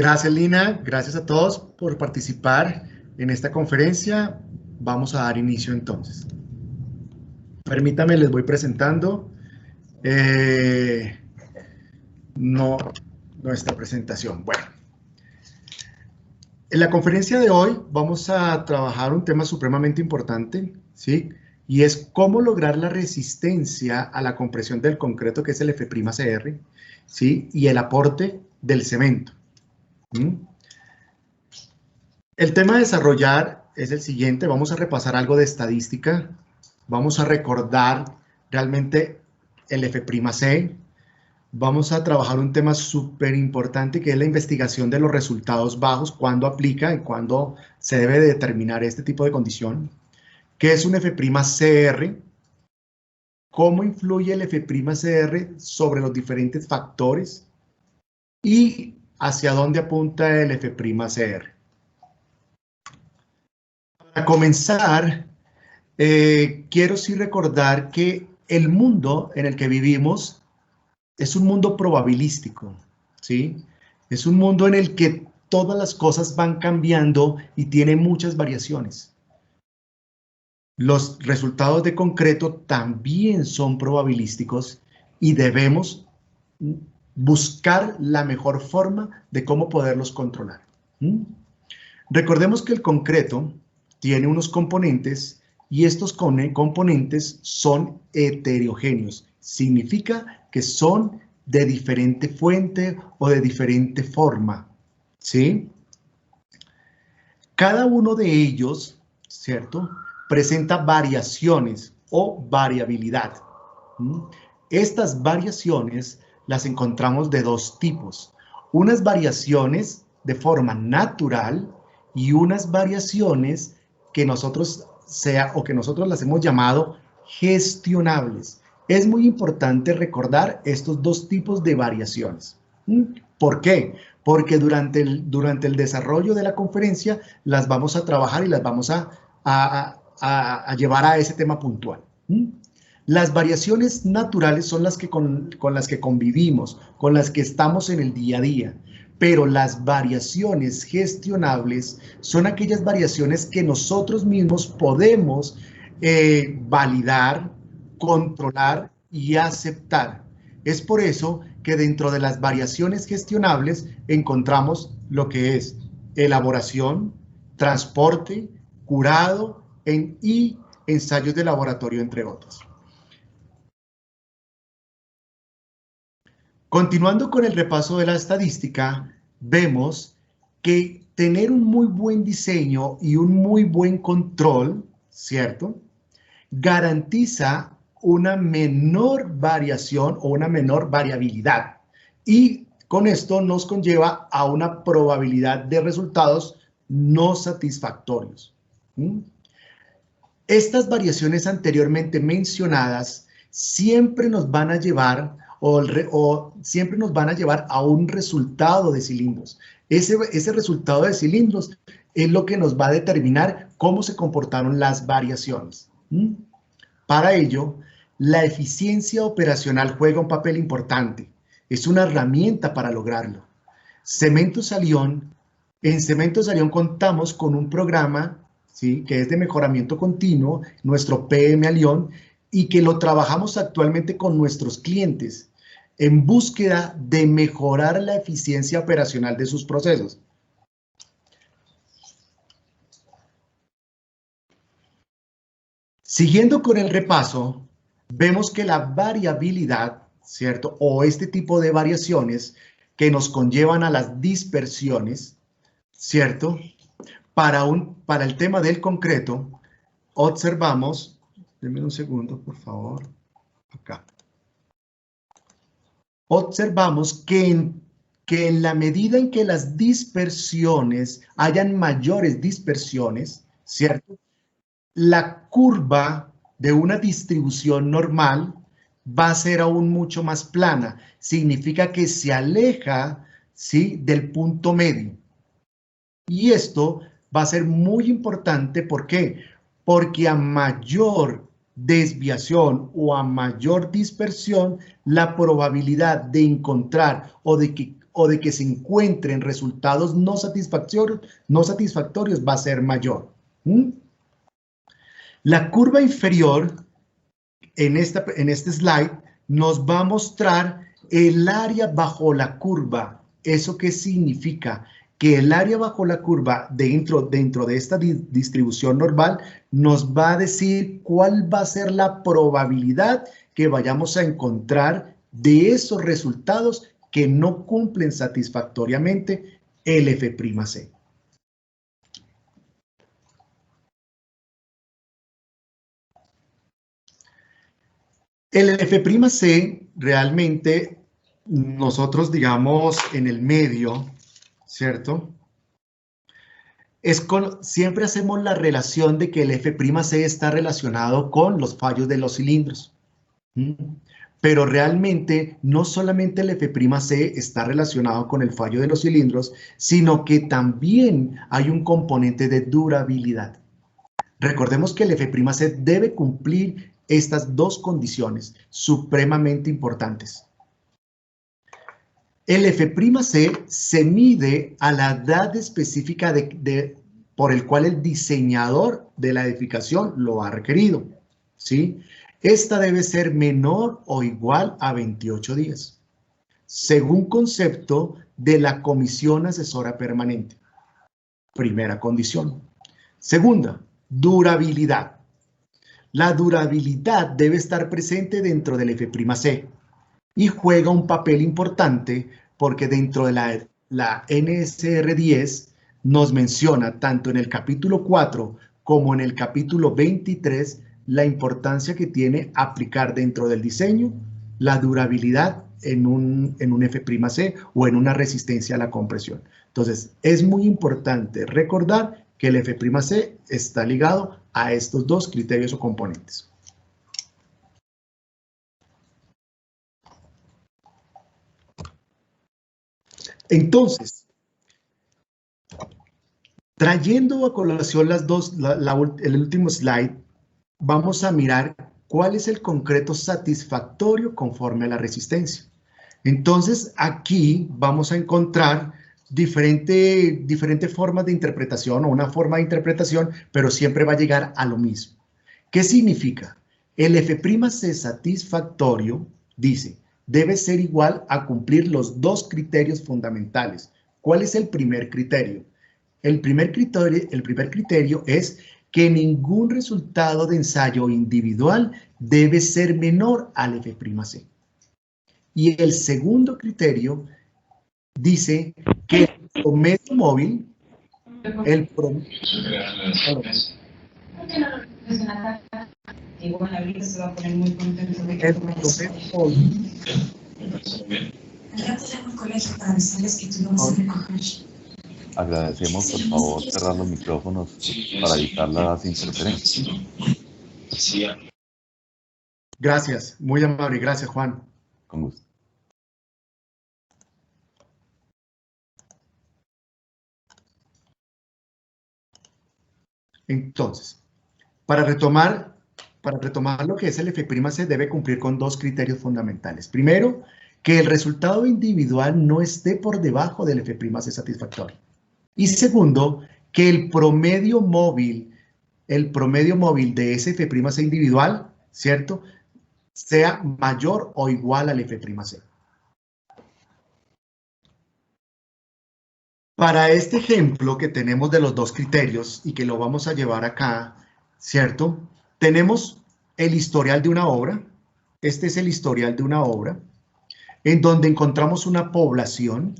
Gracias, Lina. Gracias a todos por participar en esta conferencia. Vamos a dar inicio entonces. Permítame, les voy presentando nuestra presentación. Bueno, en la conferencia de hoy vamos a trabajar un tema supremamente importante, ¿sí? Y es cómo lograr la resistencia a la compresión del concreto, que es el F'Cr, ¿sí? Y el aporte del cemento. El tema a desarrollar es el siguiente. Vamos a repasar algo de estadística. Vamos a recordar realmente el F'C. Vamos a trabajar un tema súper importante que es la investigación de los resultados bajos, cuándo aplica y cuándo se debe determinar este tipo de condición. ¿Qué es un F'Cr? ¿Cómo influye el F'Cr sobre los diferentes factores? Y hacia dónde apunta el F'Cr. Para comenzar, quiero sí recordar que el mundo en el que vivimos es un mundo probabilístico, ¿sí? Es un mundo en el que todas las cosas van cambiando y tiene muchas variaciones. Los resultados de concreto también son probabilísticos y debemos buscar la mejor forma de cómo poderlos controlar. Recordemos que el concreto tiene unos componentes y estos componentes son heterogéneos. Significa que son de diferente fuente o de diferente forma, ¿sí? Cada uno de ellos, ¿cierto?, presenta variaciones o variabilidad. Estas variaciones las encontramos de dos tipos. Unas variaciones de forma natural y unas variaciones que nosotros las hemos llamado gestionables. Es muy importante recordar estos dos tipos de variaciones. ¿Por qué? Porque durante el desarrollo de la conferencia las vamos a trabajar y las vamos a llevar a ese tema puntual. Las variaciones naturales son las que con las que convivimos, con las que estamos en el día a día. Pero las variaciones gestionables son aquellas variaciones que nosotros mismos podemos validar, controlar y aceptar. Es por eso que dentro de las variaciones gestionables encontramos lo que es elaboración, transporte, curado y ensayos de laboratorio, entre otros. Continuando con el repaso de la estadística, vemos que tener un muy buen diseño y un muy buen control, ¿cierto?, garantiza una menor variación o una menor variabilidad. Y con esto nos conlleva a una probabilidad de resultados no satisfactorios. Estas variaciones anteriormente mencionadas siempre nos van a llevar siempre nos van a llevar a un resultado de cilindros. Ese resultado de cilindros es lo que nos va a determinar cómo se comportaron las variaciones. Para ello, la eficiencia operacional juega un papel importante. Es una herramienta para lograrlo. En Cementos Alión contamos con un programa, ¿sí?, que es de mejoramiento continuo, nuestro PM Alión, y que lo trabajamos actualmente con nuestros clientes en búsqueda de mejorar la eficiencia operacional de sus procesos. Siguiendo con el repaso, vemos que la variabilidad, ¿cierto?, o este tipo de variaciones que nos conllevan a las dispersiones, ¿cierto?, para el tema del concreto, observamos, denme un segundo, por favor, acá. Observamos que en la medida en que las dispersiones, hayan mayores dispersiones, ¿cierto?, la curva de una distribución normal va a ser aún mucho más plana. Significa que se aleja, ¿sí?, del punto medio. Y esto va a ser muy importante. ¿Por qué? Porque a mayor desviación o a mayor dispersión, la probabilidad de encontrar o de o de que se encuentren resultados no satisfactorios va a ser mayor. La curva inferior en este slide nos va a mostrar el área bajo la curva. ¿Eso qué significa? Que el área bajo la curva dentro de esta distribución normal nos va a decir cuál va a ser la probabilidad que vayamos a encontrar de esos resultados que no cumplen satisfactoriamente el F'C. El F'C realmente nosotros, digamos, en el medio, ¿cierto? Siempre hacemos la relación de que el F'C está relacionado con los fallos de los cilindros. Pero realmente no solamente el F'C está relacionado con el fallo de los cilindros, sino que también hay un componente de durabilidad. Recordemos que el F'C debe cumplir estas dos condiciones supremamente importantes. El F'C se mide a la edad específica por el cual el diseñador de la edificación lo ha requerido, ¿sí? Esta debe ser menor o igual a 28 días, según concepto de la Comisión Asesora Permanente. Primera condición. Segunda, durabilidad. La durabilidad debe estar presente dentro del F'C y juega un papel importante porque dentro de la NSR 10 nos menciona tanto en el capítulo 4 como en el capítulo 23 la importancia que tiene aplicar dentro del diseño la durabilidad en un F'C o en una resistencia a la compresión. Entonces, es muy importante recordar que el F'C está ligado a estos dos criterios o componentes. Entonces, trayendo a colación el último slide, vamos a mirar cuál es el concreto satisfactorio conforme a la resistencia. Entonces, aquí vamos a encontrar diferentes formas de interpretación o una forma de interpretación, pero siempre va a llegar a lo mismo. ¿Qué significa? El F'C satisfactorio, dice, debe ser igual a cumplir los dos criterios fundamentales. ¿Cuál es el primer criterio? El primer criterio es que ningún resultado de ensayo individual debe ser menor al F'C. Y el segundo criterio dice que el promedio móvil, el promedio Agradecemos, por favor, cerrar los micrófonos para evitar las interferencias. Gracias, muy amable. Gracias, Juan. Con gusto. Entonces, para retomar lo que es el F'C debe cumplir con dos criterios fundamentales. Primero, que el resultado individual no esté por debajo del F'C satisfactorio. Y segundo, que el promedio móvil de ese F'C individual, ¿cierto?, sea mayor o igual al F'C. Para este ejemplo que tenemos de los dos criterios y que lo vamos a llevar acá, ¿cierto? Tenemos el historial de una obra. Este es el historial de una obra en donde encontramos una población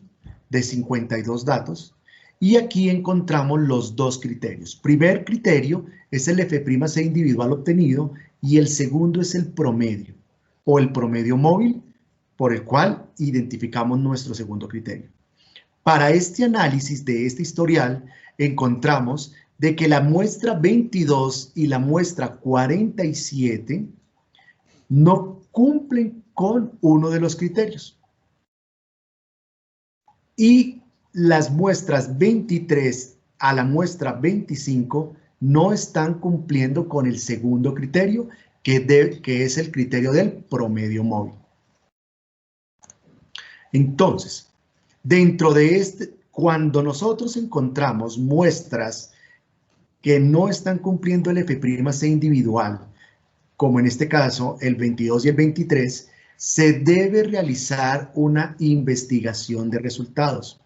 de 52 datos y aquí encontramos los dos criterios. Primer criterio es el F'C individual obtenido y el segundo es el promedio o el promedio móvil por el cual identificamos nuestro segundo criterio. Para este análisis de este historial, encontramos de que la muestra 22 y la muestra 47 no cumplen con uno de los criterios. Y las muestras 23 a la muestra 25 no están cumpliendo con el segundo criterio, que es el criterio del promedio móvil. Entonces, Dentro de cuando nosotros encontramos muestras que no están cumpliendo el F'C individual, como en este caso el 22 y el 23, se debe realizar una investigación de resultados.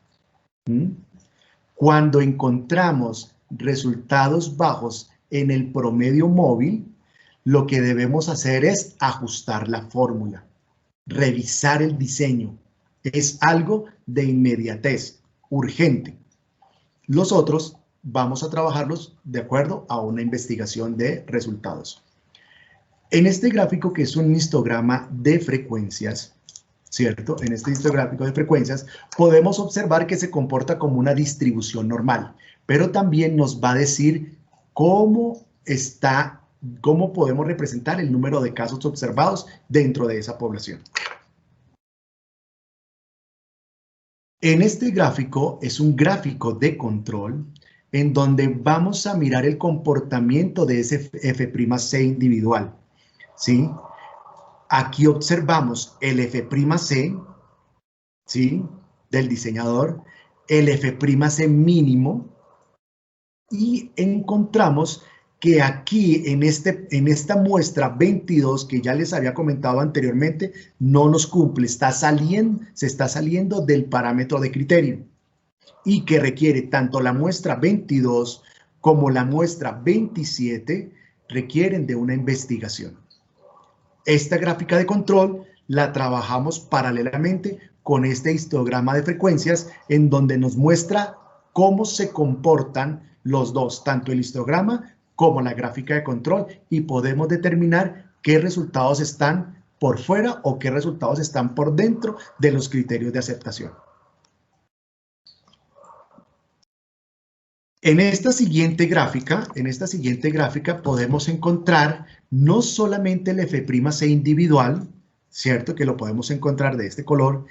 Cuando encontramos resultados bajos en el promedio móvil, lo que debemos hacer es ajustar la fórmula, revisar el diseño. Es algo de inmediatez, urgente. Los otros vamos a trabajarlos de acuerdo a una investigación de resultados. En este gráfico, que es un histograma de frecuencias, ¿cierto? En este histográfico de frecuencias podemos observar que se comporta como una distribución normal, pero también nos va a decir cómo podemos representar el número de casos observados dentro de esa población. En este gráfico es un gráfico de control en donde vamos a mirar el comportamiento de ese F'C individual, ¿sí? Aquí observamos el F'C, ¿sí?, del diseñador, el F'C mínimo, y encontramos que aquí en esta muestra 22, que ya les había comentado anteriormente, no nos cumple, se está saliendo del parámetro de criterio, y que requiere tanto la muestra 22 como la muestra 27 requieren de una investigación. Esta gráfica de control la trabajamos paralelamente con este histograma de frecuencias, en donde nos muestra cómo se comportan los dos, tanto el histograma como la gráfica de control, y podemos determinar qué resultados están por fuera o qué resultados están por dentro de los criterios de aceptación. En esta siguiente gráfica podemos encontrar no solamente el F'C individual, ¿cierto?, que lo podemos encontrar de este color,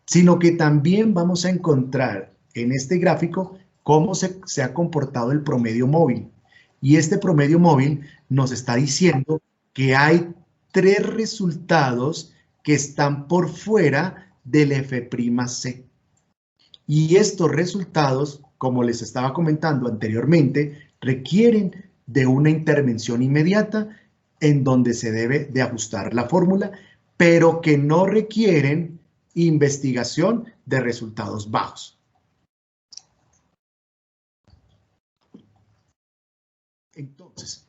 sino que también vamos a encontrar en este gráfico cómo se ha comportado el promedio móvil. Y este promedio móvil nos está diciendo que hay 3 resultados que están por fuera del F'C. Y estos resultados, como les estaba comentando anteriormente, requieren de una intervención inmediata en donde se debe de ajustar la fórmula, pero que no requieren investigación de resultados bajos. Entonces,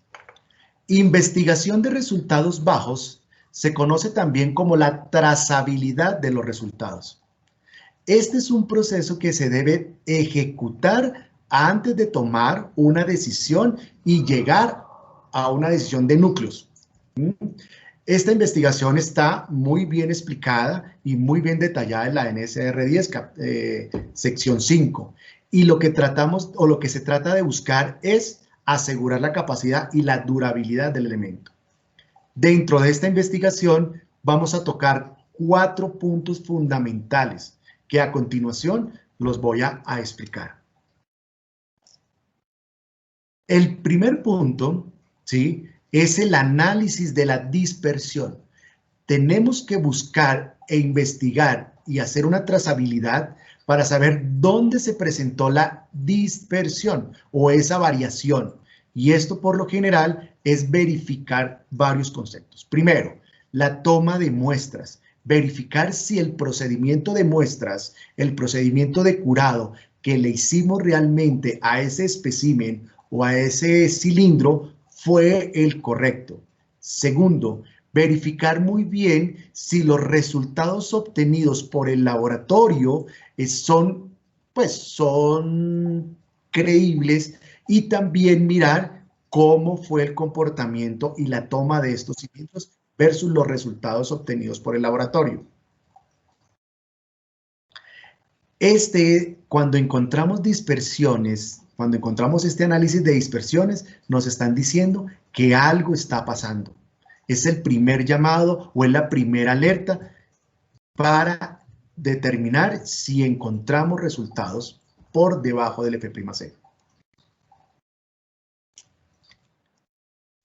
investigación de resultados bajos se conoce también como la trazabilidad de los resultados. Este es un proceso que se debe ejecutar antes de tomar una decisión y llegar a una decisión de núcleos. Esta investigación está muy bien explicada y muy bien detallada en la NSR 10, sección 5. Y lo que se trata de buscar es asegurar la capacidad y la durabilidad del elemento. Dentro de esta investigación vamos a tocar 4 puntos fundamentales que a continuación los voy a explicar. El primer punto, ¿sí?, es el análisis de la dispersión. Tenemos que buscar e investigar y hacer una trazabilidad para saber dónde se presentó la dispersión o esa variación. Y esto por lo general es verificar varios conceptos. Primero, la toma de muestras. Verificar si el procedimiento de muestras, el procedimiento de curado que le hicimos realmente a ese espécimen o a ese cilindro fue el correcto. Segundo, verificar muy bien si los resultados obtenidos por el laboratorio son creíbles, y también mirar cómo fue el comportamiento y la toma de estos cilindros versus los resultados obtenidos por el laboratorio. Cuando encontramos dispersiones, cuando encontramos este análisis de dispersiones, nos están diciendo que algo está pasando. Es el primer llamado o es la primera alerta para determinar si encontramos resultados por debajo del F'C.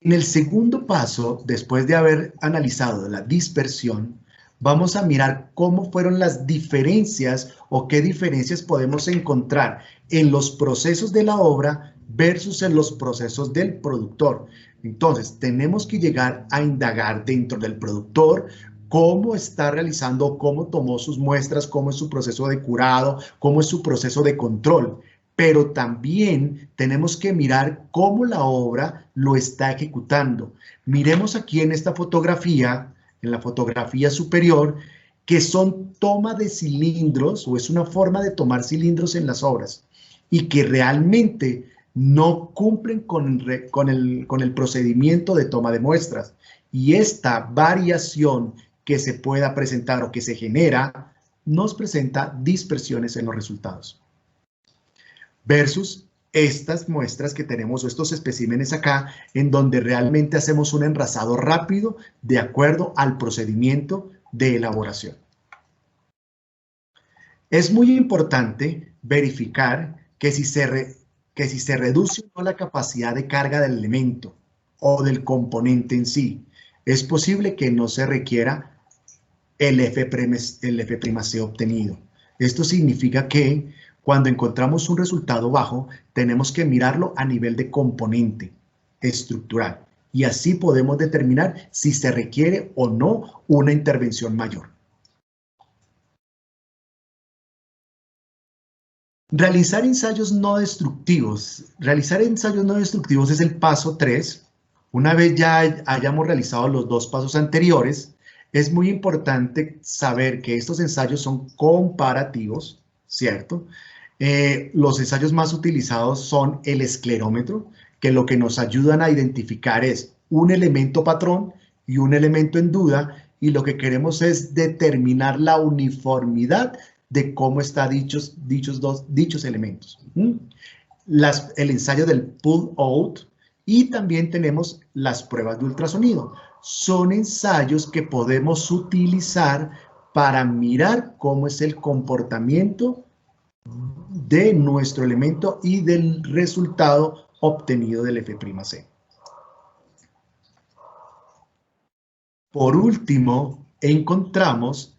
En el segundo paso, después de haber analizado la dispersión, vamos a mirar cómo fueron las diferencias o qué diferencias podemos encontrar en los procesos de la obra versus en los procesos del productor. Entonces, tenemos que llegar a indagar dentro del productor cómo está realizando, cómo tomó sus muestras, cómo es su proceso de curado, cómo es su proceso de control. Pero también tenemos que mirar cómo la obra lo está ejecutando. Miremos aquí en esta fotografía, en la fotografía superior, que son toma de cilindros, o es una forma de tomar cilindros en las obras, y que realmente no cumplen con el procedimiento de toma de muestras. Y esta variación que se pueda presentar o que se genera, nos presenta dispersiones en los resultados. Versus estas muestras que tenemos, o estos especímenes acá, en donde realmente hacemos un enrasado rápido de acuerdo al procedimiento de elaboración. Es muy importante verificar que si se reduce o no la capacidad de carga del elemento o del componente en sí, es posible que no se requiera el F'C obtenido. Esto significa que cuando encontramos un resultado bajo, tenemos que mirarlo a nivel de componente estructural y así podemos determinar si se requiere o no una intervención mayor. Realizar ensayos no destructivos. Realizar ensayos no destructivos es el paso 3. Una vez ya hayamos realizado los dos pasos anteriores, es muy importante saber que estos ensayos son comparativos, ¿cierto? Los ensayos más utilizados son el esclerómetro, que lo que nos ayudan a identificar es un elemento patrón y un elemento en duda, y lo que queremos es determinar la uniformidad de cómo están dichos elementos. El ensayo del pull-out, y también tenemos las pruebas de ultrasonido. Son ensayos que podemos utilizar para mirar cómo es el comportamiento de nuestro elemento y del resultado obtenido del F'C. Por último, encontramos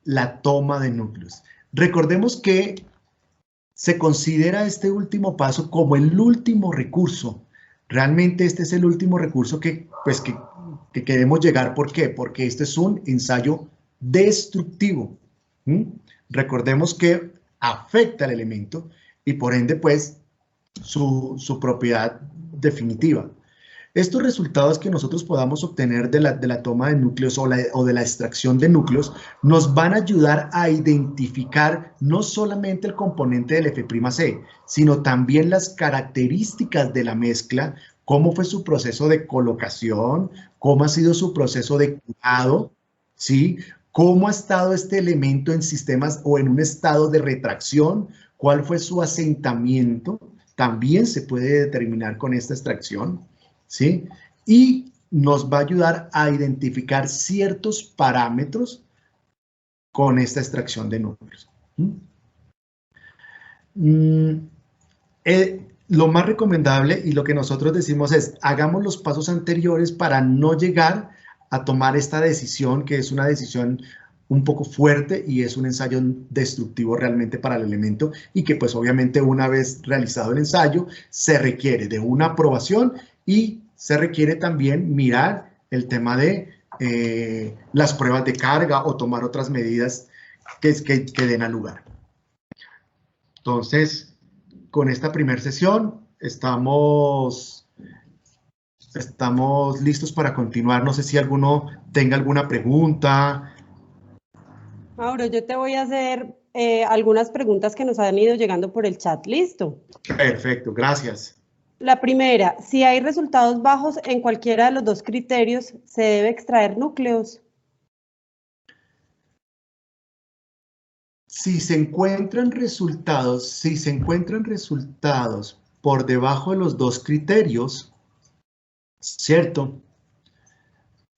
la toma de núcleos. Recordemos que se considera este último paso como el último recurso. Realmente este es el último recurso que queremos llegar. ¿Por qué? Porque este es un ensayo destructivo. Recordemos que afecta al elemento y por ende, pues, su propiedad definitiva. Estos resultados que nosotros podamos obtener de la toma de núcleos o de la extracción de núcleos nos van a ayudar a identificar no solamente el componente del F'C, sino también las características de la mezcla, cómo fue su proceso de colocación, cómo ha sido su proceso de curado, ¿sí? Cómo ha estado este elemento en sistemas o en un estado de retracción, cuál fue su asentamiento, también se puede determinar con esta extracción, ¿sí? Y nos va a ayudar a identificar ciertos parámetros con esta extracción de núcleos. Lo más recomendable y lo que nosotros decimos es, hagamos los pasos anteriores para no llegar a tomar esta decisión, que es una decisión un poco fuerte y es un ensayo destructivo realmente para el elemento, y que pues obviamente una vez realizado el ensayo se requiere de una aprobación y se requiere también mirar el tema de las pruebas de carga o tomar otras medidas que den al lugar. Entonces, con esta primera sesión estamos listos para continuar. No sé si alguno tenga alguna pregunta. Mauro, yo te voy a hacer algunas preguntas que nos han ido llegando por el chat. ¿Listo? Perfecto, gracias. La primera, si hay resultados bajos en cualquiera de los dos criterios, ¿se debe extraer núcleos? Si se encuentran resultados por debajo de los dos criterios, ¿cierto?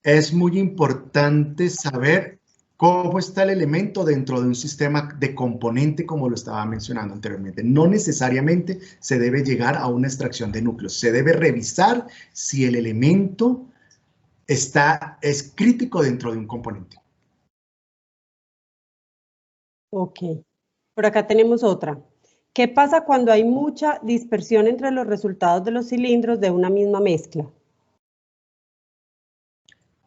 Es muy importante saber cómo está el elemento dentro de un sistema de componente, como lo estaba mencionando anteriormente. No necesariamente se debe llegar a una extracción de núcleos. Se debe revisar si el elemento es crítico dentro de un componente. Ok. Por acá tenemos otra. ¿Qué pasa cuando hay mucha dispersión entre los resultados de los cilindros de una misma mezcla?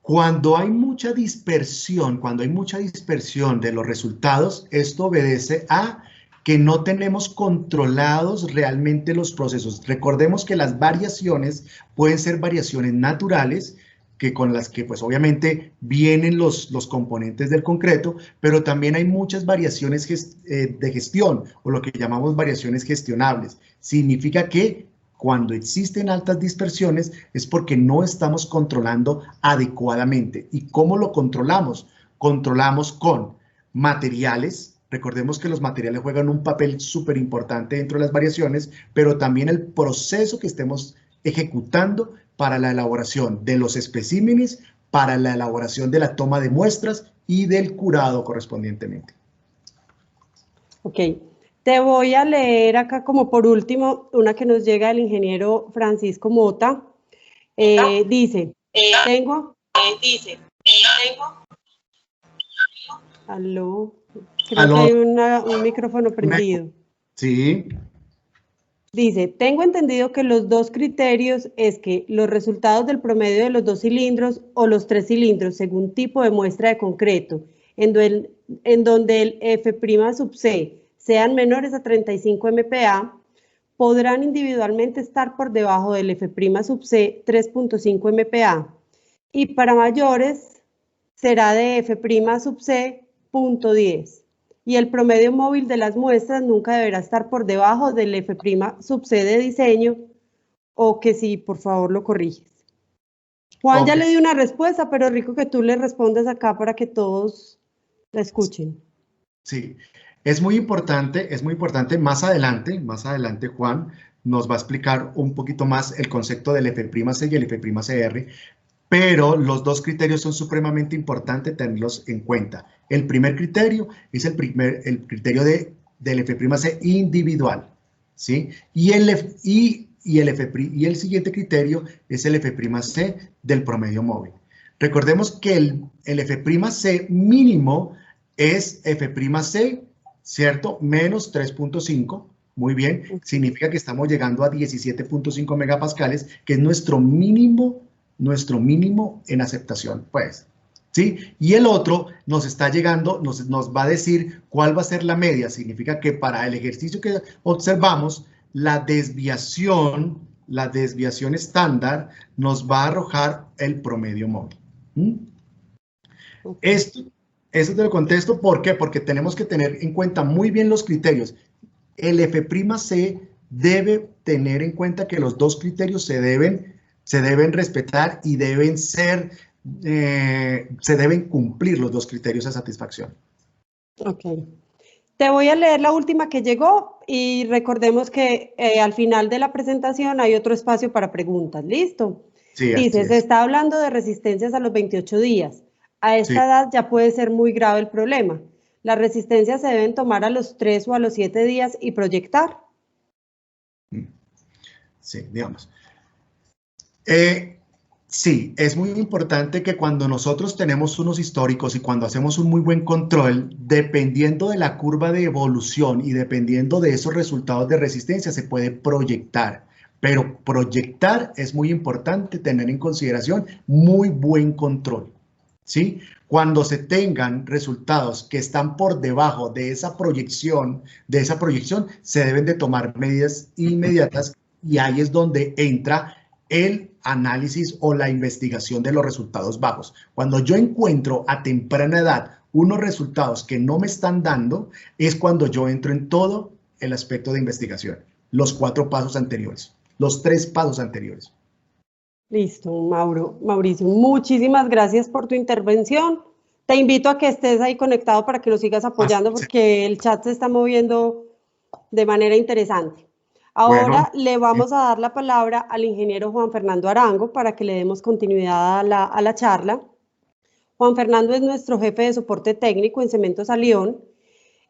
Cuando hay mucha dispersión de los resultados, esto obedece a que no tenemos controlados realmente los procesos. Recordemos que las variaciones pueden ser variaciones naturales, que con las que pues obviamente vienen los componentes del concreto, pero también hay muchas variaciones de gestión, o lo que llamamos variaciones gestionables. Significa que cuando existen altas dispersiones es porque no estamos controlando adecuadamente. ¿Y cómo lo controlamos? Controlamos con materiales. Recordemos que los materiales juegan un papel súper importante dentro de las variaciones, pero también el proceso que estemos ejecutando para la elaboración de los especímenes, para la elaboración de la toma de muestras y del curado correspondientemente. Ok. Te voy a leer acá como por último una que nos llega del ingeniero Francisco Mota. Dice, tengo... Aló, creo que hay un micrófono prendido. Sí. Dice, tengo entendido que los dos criterios es que los resultados del promedio de los 2 cilindros o los 3 cilindros, según tipo de muestra de concreto, en donde el F' sub C sean menores a 35 MPa, podrán individualmente estar por debajo del F' sub C 3.5 MPa y para mayores será de F' sub C 0.10 y el promedio móvil de las muestras nunca deberá estar por debajo del F' sub C de diseño, o que sí, por favor, lo corriges. Juan ya le dio una respuesta, pero rico que tú le respondas acá para que todos la escuchen. Sí, es muy importante, más adelante Juan nos va a explicar un poquito más el concepto del F'C y el F'Cr, pero los dos criterios son supremamente importantes tenerlos en cuenta. El primer criterio es el criterio del F'C individual, ¿sí? Y el siguiente criterio es el F'C del promedio móvil. Recordemos que el F'C mínimo es F'C, ¿cierto? Menos 3.5. Muy bien, significa que estamos llegando a 17.5 megapascales, que es nuestro mínimo en aceptación, pues, ¿sí? Y el otro nos está llegando, nos va a decir cuál va a ser la media. Significa que para el ejercicio que observamos, la desviación estándar nos va a arrojar el promedio móvil. Eso te lo contesto, ¿por qué? Porque tenemos que tener en cuenta muy bien los criterios. El F'C debe tener en cuenta que los dos criterios se deben respetar y se deben cumplir los dos criterios a satisfacción. Ok. Te voy a leer la última que llegó y recordemos que al final de la presentación hay otro espacio para preguntas. ¿Listo? Sí, dice, se está hablando de resistencias a los 28 días. A esta edad ya puede ser muy grave el problema. ¿Las resistencias se deben tomar a los 3 o a los 7 días y proyectar? Sí, digamos. Sí, es muy importante que cuando nosotros tenemos unos históricos y cuando hacemos un muy buen control, dependiendo de la curva de evolución y dependiendo de esos resultados de resistencia, se puede proyectar. Pero proyectar es muy importante tener en consideración muy buen control, ¿sí? Cuando se tengan resultados que están por debajo de esa proyección, se deben de tomar medidas inmediatas y ahí es donde entra el análisis o la investigación de los resultados bajos. Cuando yo encuentro a temprana edad unos resultados que no me están dando, es cuando yo entro en todo el aspecto de investigación. Los 4 pasos anteriores, los 3 pasos anteriores. Listo, Mauricio, muchísimas gracias por tu intervención. Te invito a que estés ahí conectado para que nos sigas apoyando porque el chat se está moviendo de manera interesante. Ahora le vamos a dar la palabra al ingeniero Juan Fernando Arango para que le demos continuidad a la charla. Juan Fernando es nuestro jefe de soporte técnico en Cementos Alión.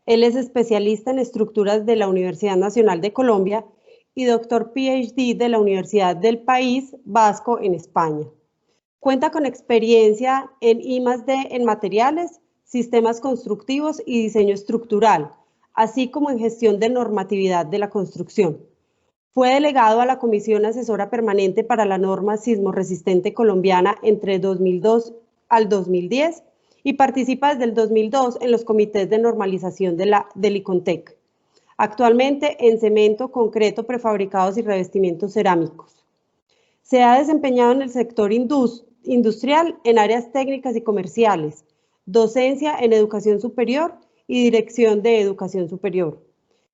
Él es especialista en estructuras de la Universidad Nacional de Colombia y doctor PhD de la Universidad del País Vasco en España. Cuenta con experiencia en I+D en materiales, sistemas constructivos y diseño estructural, así como en gestión de normatividad de la construcción. Fue delegado a la Comisión Asesora Permanente para la Norma Sismorresistente Colombiana entre 2002 al 2010 y participa desde el 2002 en los comités de normalización del ICONTEC. Actualmente en cemento, concreto, prefabricados y revestimientos cerámicos. Se ha desempeñado en el sector industrial en áreas técnicas y comerciales, docencia en educación superior y dirección de educación superior.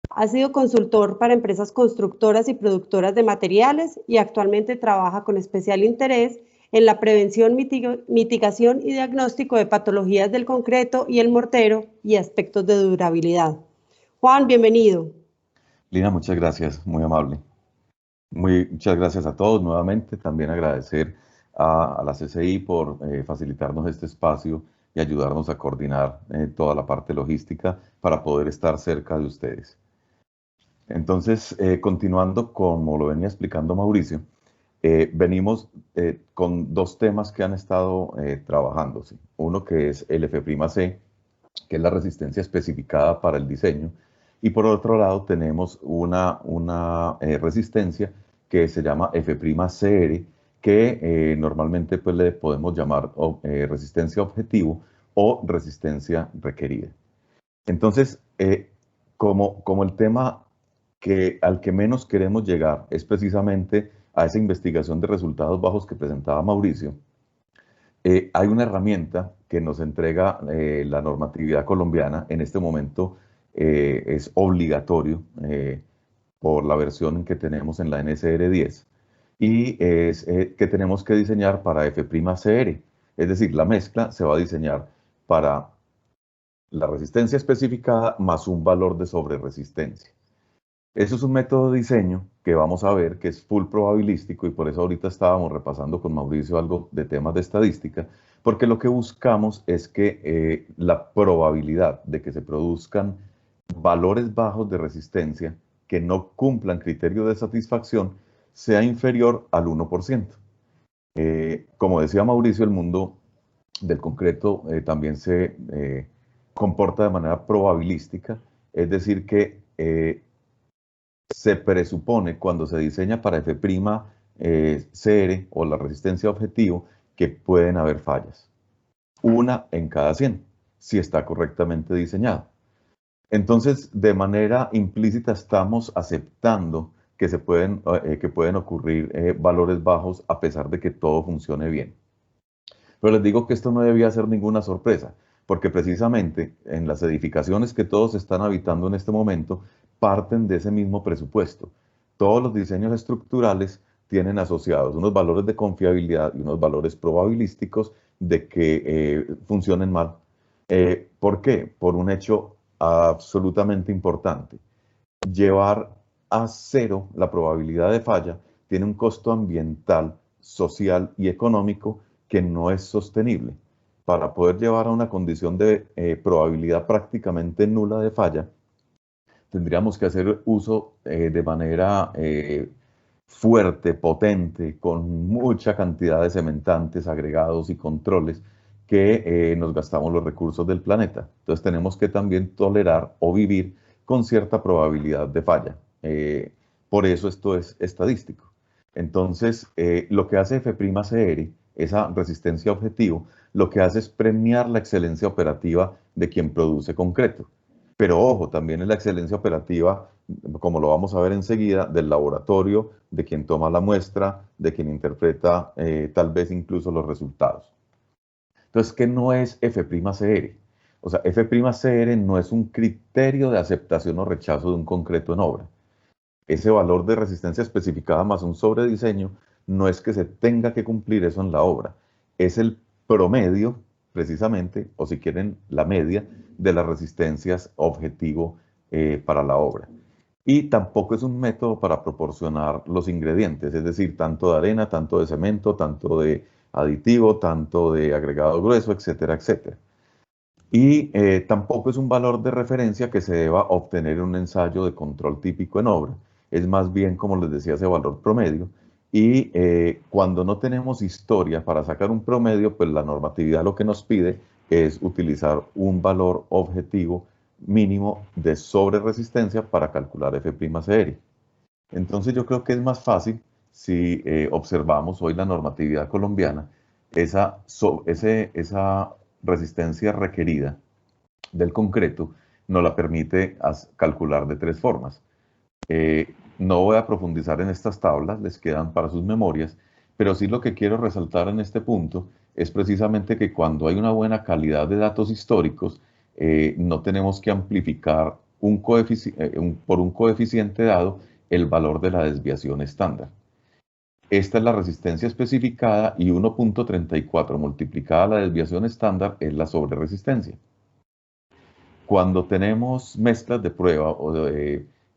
Ha sido consultor para empresas constructoras y productoras de materiales y actualmente trabaja con especial interés en la prevención, mitigación y diagnóstico de patologías del concreto y el mortero y aspectos de durabilidad. Juan, bienvenido. Lina, muchas gracias, muy amable. Muchas gracias a todos nuevamente. También agradecer a la CCI por facilitarnos este espacio y ayudarnos a coordinar toda la parte logística para poder estar cerca de ustedes. Entonces, continuando como lo venía explicando Mauricio, venimos con dos temas que han estado trabajándose. Uno que es el F''C, que es la resistencia especificada para el diseño, y por otro lado tenemos una resistencia que se llama F''CR, que normalmente pues, le podemos llamar resistencia objetivo o resistencia requerida. Entonces, como el tema al que menos queremos llegar es precisamente a esa investigación de resultados bajos que presentaba Mauricio, hay una herramienta que nos entrega la normatividad colombiana. En este momento es obligatorio por la versión que tenemos en la NSR 10 y es que tenemos que diseñar para F''CR. Es decir, la mezcla se va a diseñar para la resistencia especificada más un valor de sobreresistencia. Eso es un método de diseño que vamos a ver que es full probabilístico y por eso ahorita estábamos repasando con Mauricio algo de temas de estadística, porque lo que buscamos es que la probabilidad de que se produzcan valores bajos de resistencia que no cumplan criterio de satisfacción sea inferior al 1%. Como decía Mauricio, el mundo del concreto también se comporta de manera probabilística, es decir que se presupone cuando se diseña para F''CR o la resistencia objetivo que pueden haber fallas. Una en cada 100, si está correctamente diseñado. Entonces, de manera implícita estamos aceptando que pueden ocurrir valores bajos a pesar de que todo funcione bien. Pero les digo que esto no debía ser ninguna sorpresa, porque precisamente en las edificaciones que todos están habitando en este momento, parten de ese mismo presupuesto. Todos los diseños estructurales tienen asociados unos valores de confiabilidad y unos valores probabilísticos de que funcionen mal. ¿Por qué? Por un hecho absolutamente importante. Llevar a cero la probabilidad de falla tiene un costo ambiental, social y económico que no es sostenible. Para poder llevar a una condición de probabilidad prácticamente nula de falla, tendríamos que hacer uso de manera fuerte, potente, con mucha cantidad de cementantes, agregados y controles que nos gastamos los recursos del planeta. Entonces tenemos que también tolerar o vivir con cierta probabilidad de falla. Por eso esto es estadístico. Entonces, lo que hace F''CR, esa resistencia objetivo, lo que hace es premiar la excelencia operativa de quien produce concreto. Pero ojo, también es la excelencia operativa, como lo vamos a ver enseguida, del laboratorio, de quien toma la muestra, de quien interpreta tal vez incluso los resultados. Entonces, ¿qué no es F''CR? O sea, F''CR no es un criterio de aceptación o rechazo de un concreto en obra. Ese valor de resistencia especificada más un sobrediseño no es que se tenga que cumplir eso en la obra. Es el promedio, precisamente, o si quieren, la media de las resistencias objetivo para la obra. Y tampoco es un método para proporcionar los ingredientes, es decir, tanto de arena, tanto de cemento, tanto de aditivo, tanto de agregado grueso, etcétera, etcétera. Y tampoco es un valor de referencia que se deba obtener en un ensayo de control típico en obra. Es más bien, como les decía, ese valor promedio. Y cuando no tenemos historia para sacar un promedio, pues la normatividad lo que nos pide es utilizar un valor objetivo mínimo de sobreresistencia para calcular F'Cr. Entonces yo creo que es más fácil si observamos hoy la normatividad colombiana, esa resistencia requerida del concreto nos la permite calcular de tres formas. No voy a profundizar en estas tablas, les quedan para sus memorias, pero sí lo que quiero resaltar en este punto es precisamente que cuando hay una buena calidad de datos históricos, no tenemos que amplificar por un coeficiente dado el valor de la desviación estándar. Esta es la resistencia especificada y 1.34 multiplicada la desviación estándar es la sobreresistencia. Cuando tenemos mezclas de prueba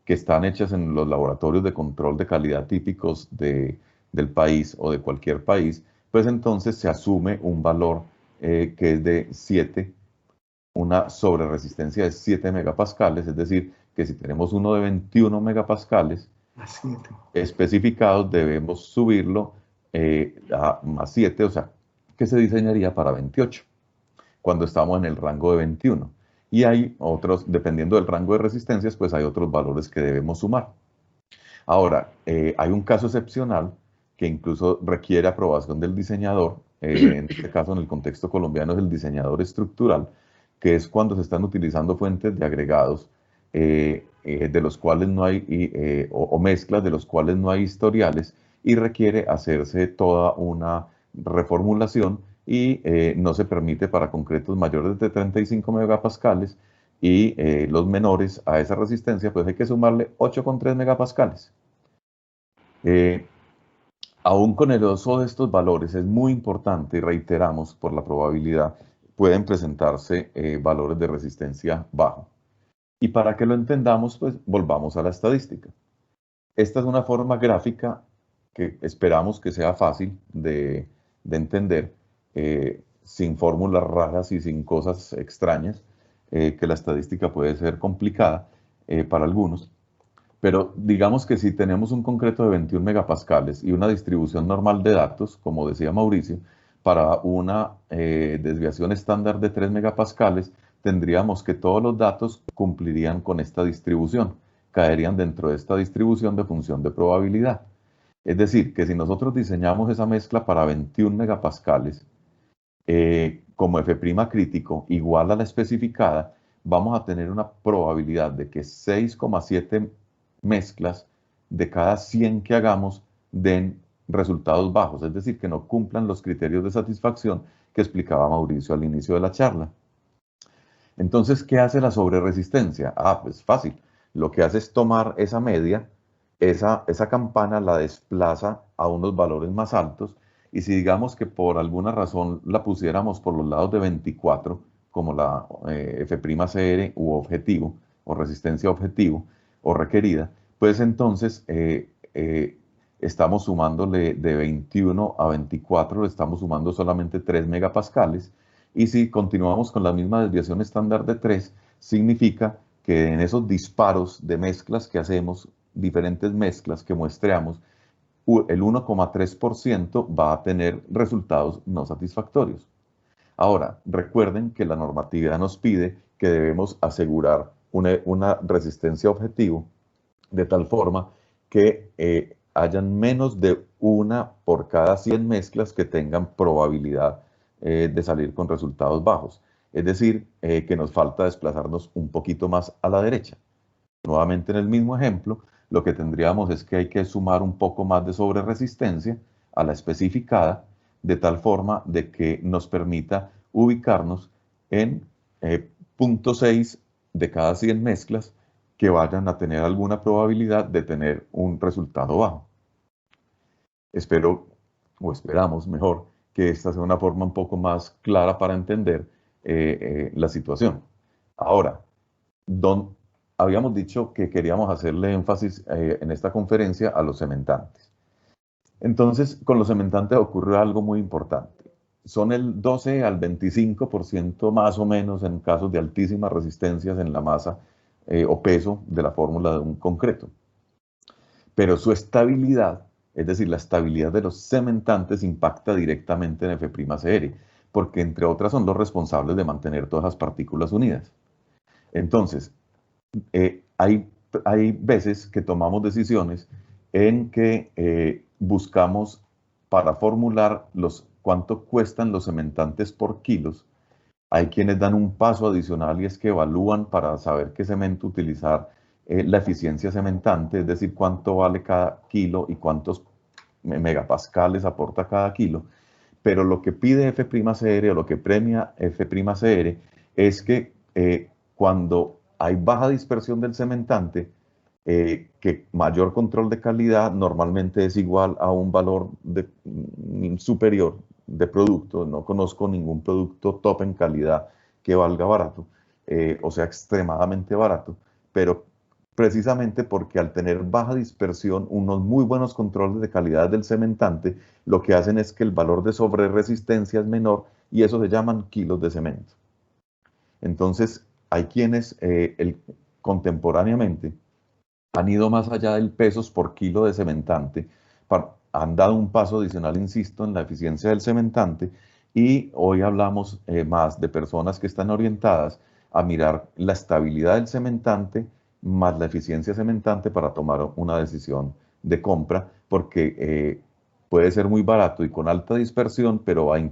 que están hechas en los laboratorios de control de calidad típicos del país o de cualquier país, pues entonces se asume un valor que es de 7, una sobreresistencia de 7 megapascales, es decir, que si tenemos uno de 21 megapascales especificados, debemos subirlo a más 7, o sea, que se diseñaría para 28, cuando estamos en el rango de 21. Y hay otros, dependiendo del rango de resistencias, pues hay otros valores que debemos sumar. Ahora, hay un caso excepcional que incluso requiere aprobación del diseñador, en este caso en el contexto colombiano es el diseñador estructural, que es cuando se están utilizando fuentes de agregados de los cuales no hay, o mezclas de los cuales no hay historiales, y requiere hacerse toda una reformulación y no se permite para concretos mayores de 35 megapascales y los menores a esa resistencia, pues hay que sumarle 8,3 megapascales. Aún con el uso de estos valores es muy importante, y reiteramos, por la probabilidad, pueden presentarse valores de resistencia bajo. Y para que lo entendamos, pues volvamos a la estadística. Esta es una forma gráfica que esperamos que sea fácil de entender, sin fórmulas raras y sin cosas extrañas, que la estadística puede ser complicada para algunos. Pero digamos que si tenemos un concreto de 21 megapascales y una distribución normal de datos, como decía Mauricio, para una desviación estándar de 3 megapascales, tendríamos que todos los datos cumplirían con esta distribución, caerían dentro de esta distribución de función de probabilidad. Es decir, que si nosotros diseñamos esa mezcla para 21 megapascales, como F' crítico igual a la especificada, vamos a tener una probabilidad de que 6,7 mezclas de cada 100 que hagamos den resultados bajos, es decir, que no cumplan los criterios de satisfacción que explicaba Mauricio al inicio de la charla. Entonces, ¿qué hace la sobreresistencia? Pues fácil. Lo que hace es tomar esa media, esa campana la desplaza a unos valores más altos, y si digamos que por alguna razón la pusiéramos por los lados de 24, como la F'Cr u objetivo, o resistencia objetivo, o requerida, pues entonces estamos sumándole de 21 a 24, le estamos sumando solamente 3 megapascales, y si continuamos con la misma desviación estándar de 3, significa que en esos disparos de mezclas que hacemos, diferentes mezclas que muestreamos, el 1,3% va a tener resultados no satisfactorios. Ahora, recuerden que la normatividad nos pide que debemos asegurar una resistencia objetivo de tal forma que hayan menos de una por cada 100 mezclas que tengan probabilidad de salir con resultados bajos. Es decir, que nos falta desplazarnos un poquito más a la derecha. Nuevamente en el mismo ejemplo, lo que tendríamos es que hay que sumar un poco más de sobreresistencia a la especificada, de tal forma de que nos permita ubicarnos en 0,6 de cada 100 mezclas que vayan a tener alguna probabilidad de tener un resultado bajo. Espero, o esperamos mejor, que esta sea una forma un poco más clara para entender la situación. Ahora, habíamos dicho que queríamos hacerle énfasis en esta conferencia a los cementantes. Entonces, con los cementantes ocurre algo muy importante. Son el 12 al 25% más o menos en casos de altísimas resistencias en la masa o peso de la fórmula de un concreto. Pero su estabilidad, es decir, la estabilidad de los cementantes, impacta directamente en F'Cr. porque entre otras son los responsables de mantener todas las partículas unidas. Entonces, hay veces que tomamos decisiones en que buscamos para formular cuánto cuestan los cementantes por kilos. Hay quienes dan un paso adicional y es que evalúan para saber qué cemento utilizar la eficiencia cementante, es decir, cuánto vale cada kilo y cuántos megapascales aporta cada kilo. Pero lo que pide F'CR o lo que premia F'CR es que cuando hay baja dispersión del cementante, que mayor control de calidad normalmente es igual a un valor superior de producto. No conozco ningún producto top en calidad que valga barato, o sea, extremadamente barato, pero precisamente porque al tener baja dispersión, unos muy buenos controles de calidad del cementante, lo que hacen es que el valor de sobreresistencia es menor y eso se llaman kilos de cemento. Entonces, hay quienes contemporáneamente han ido más allá del pesos por kilo de cementante, han dado un paso adicional, insisto, en la eficiencia del cementante, y hoy hablamos más de personas que están orientadas a mirar la estabilidad del cementante más la eficiencia cementante para tomar una decisión de compra, porque puede ser muy barato y con alta dispersión, pero va a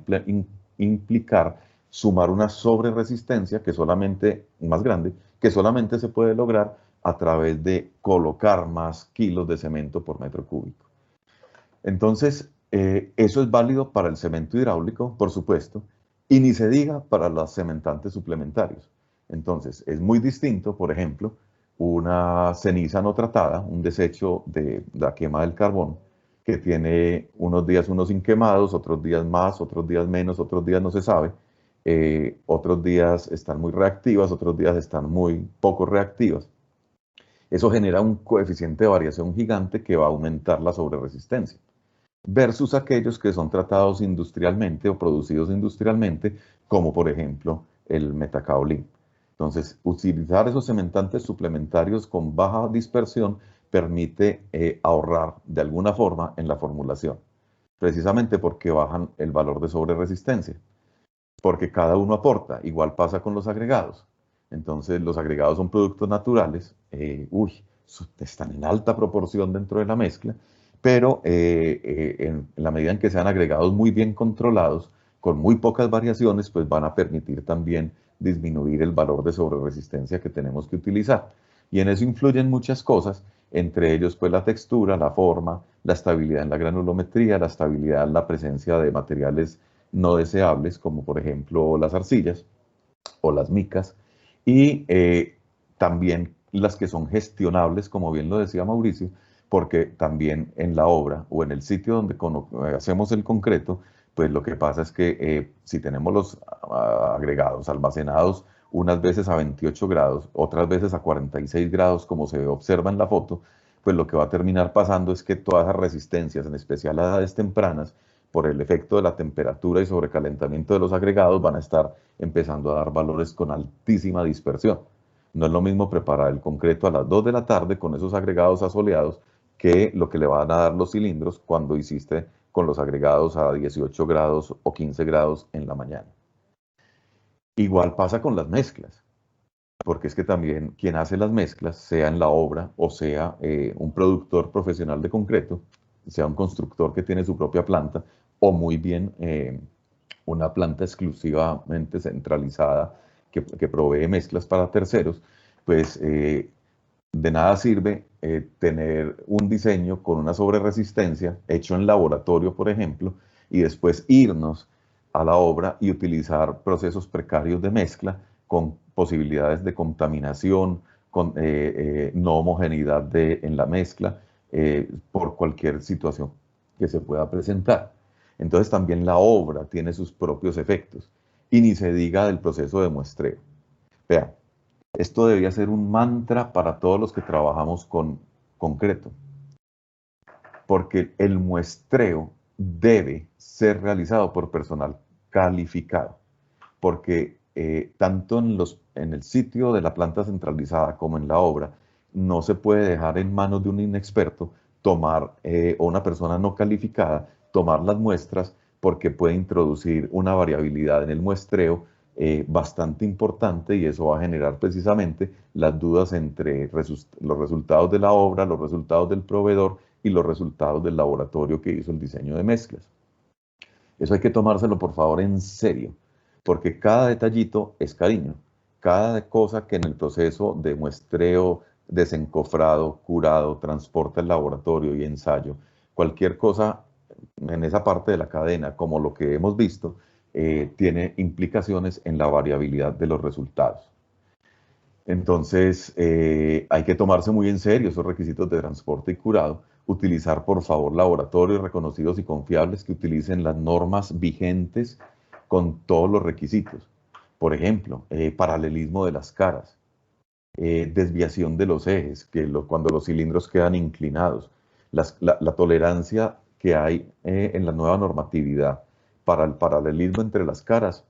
implicar sumar una sobreresistencia que solamente, más grande, que solamente se puede lograr a través de colocar más kilos de cemento por metro cúbico. Entonces, eso es válido para el cemento hidráulico, por supuesto, y ni se diga para los cementantes suplementarios. Entonces, es muy distinto, por ejemplo, una ceniza no tratada, un desecho de la quema del carbón, que tiene unos días unos inquemados, otros días más, otros días menos, otros días no se sabe, otros días están muy reactivas, otros días están muy poco reactivas. Eso genera un coeficiente de variación gigante que va a aumentar la sobreresistencia, versus aquellos que son tratados industrialmente o producidos industrialmente, como por ejemplo el metacaolín. Entonces, utilizar esos cementantes suplementarios con baja dispersión permite ahorrar de alguna forma en la formulación, precisamente porque bajan el valor de sobreresistencia, porque cada uno aporta. Igual pasa con los agregados. Entonces, los agregados son productos naturales, están en alta proporción dentro de la mezcla, pero en la medida en que sean agregados muy bien controlados, con muy pocas variaciones, pues van a permitir también disminuir el valor de sobreresistencia que tenemos que utilizar. Y en eso influyen muchas cosas, entre ellos pues la textura, la forma, la estabilidad en la granulometría, la estabilidad en la presencia de materiales no deseables, como por ejemplo las arcillas o las micas, y también las que son gestionables, como bien lo decía Mauricio, porque también en la obra o en el sitio donde hacemos el concreto, pues lo que pasa es que si tenemos los agregados almacenados unas veces a 28 grados, otras veces a 46 grados, como se observa en la foto, pues lo que va a terminar pasando es que todas esas resistencias, en especial a edades tempranas, por el efecto de la temperatura y sobrecalentamiento de los agregados, van a estar empezando a dar valores con altísima dispersión. No es lo mismo preparar el concreto a las 2 de la tarde con esos agregados asoleados que lo que le van a dar los cilindros cuando hiciste con los agregados a 18 grados o 15 grados en la mañana. Igual pasa con las mezclas, porque es que también quien hace las mezclas, sea en la obra o sea un productor profesional de concreto, sea un constructor que tiene su propia planta o muy bien una planta exclusivamente centralizada que provee mezclas para terceros, pues de nada sirve tener un diseño con una sobreresistencia hecho en laboratorio, por ejemplo, y después irnos a la obra y utilizar procesos precarios de mezcla con posibilidades de contaminación, con no homogeneidad en la mezcla, por cualquier situación que se pueda presentar. Entonces también la obra tiene sus propios efectos, y ni se diga del proceso de muestreo. Vean, esto debería ser un mantra para todos los que trabajamos con concreto, porque el muestreo debe ser realizado por personal calificado, porque tanto en el sitio de la planta centralizada como en la obra, no se puede dejar en manos de un inexperto tomar, o una persona no calificada, tomar las muestras, porque puede introducir una variabilidad en el muestreo bastante importante, y eso va a generar precisamente las dudas entre los resultados de la obra, los resultados del proveedor y los resultados del laboratorio que hizo el diseño de mezclas. Eso hay que tomárselo por favor en serio, porque cada detallito es cariño. Cada cosa que en el proceso de muestreo, desencofrado, curado, transporte al laboratorio y ensayo, cualquier cosa en esa parte de la cadena, como lo que hemos visto, tiene implicaciones en la variabilidad de los resultados. Entonces, hay que tomarse muy en serio esos requisitos de transporte y curado. Utilizar, por favor, laboratorios reconocidos y confiables que utilicen las normas vigentes con todos los requisitos. Por ejemplo, paralelismo de las caras, desviación de los ejes, cuando los cilindros quedan inclinados, la tolerancia que hay en la nueva normatividad para el paralelismo entre las caras,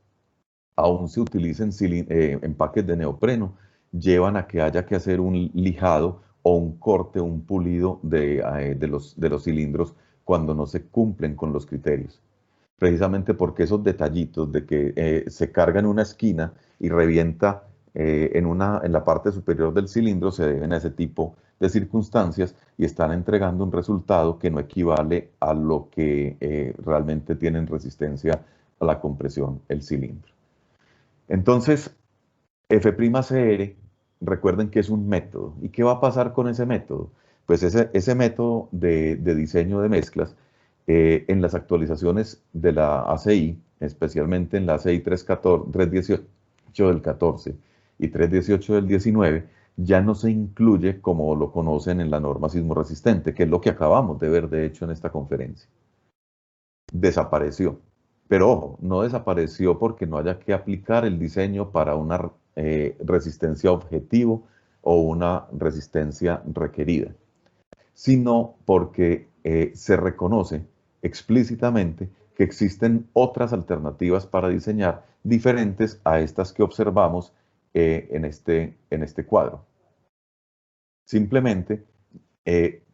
aún se utilicen empaques de neopreno, llevan a que haya que hacer un lijado o un corte, un pulido de los cilindros cuando no se cumplen con los criterios. Precisamente porque esos detallitos de que se carga en una esquina y revienta en la parte superior del cilindro se deben a ese tipo de circunstancias, y están entregando un resultado que no equivale a lo que realmente tienen resistencia a la compresión el cilindro. Entonces, F'CR, recuerden que es un método. ¿Y qué va a pasar con ese método? Pues ese método de diseño de mezclas, en las actualizaciones de la ACI, especialmente en la ACI 318 del 14 y 318 del 19, ya no se incluye como lo conocen en la norma sismo resistente, que es lo que acabamos de ver, de hecho, en esta conferencia. Desapareció. Pero ojo, no desapareció porque no haya que aplicar el diseño para una resistencia objetivo o una resistencia requerida, sino porque se reconoce explícitamente que existen otras alternativas para diseñar diferentes a estas que observamos en este cuadro. Simplemente,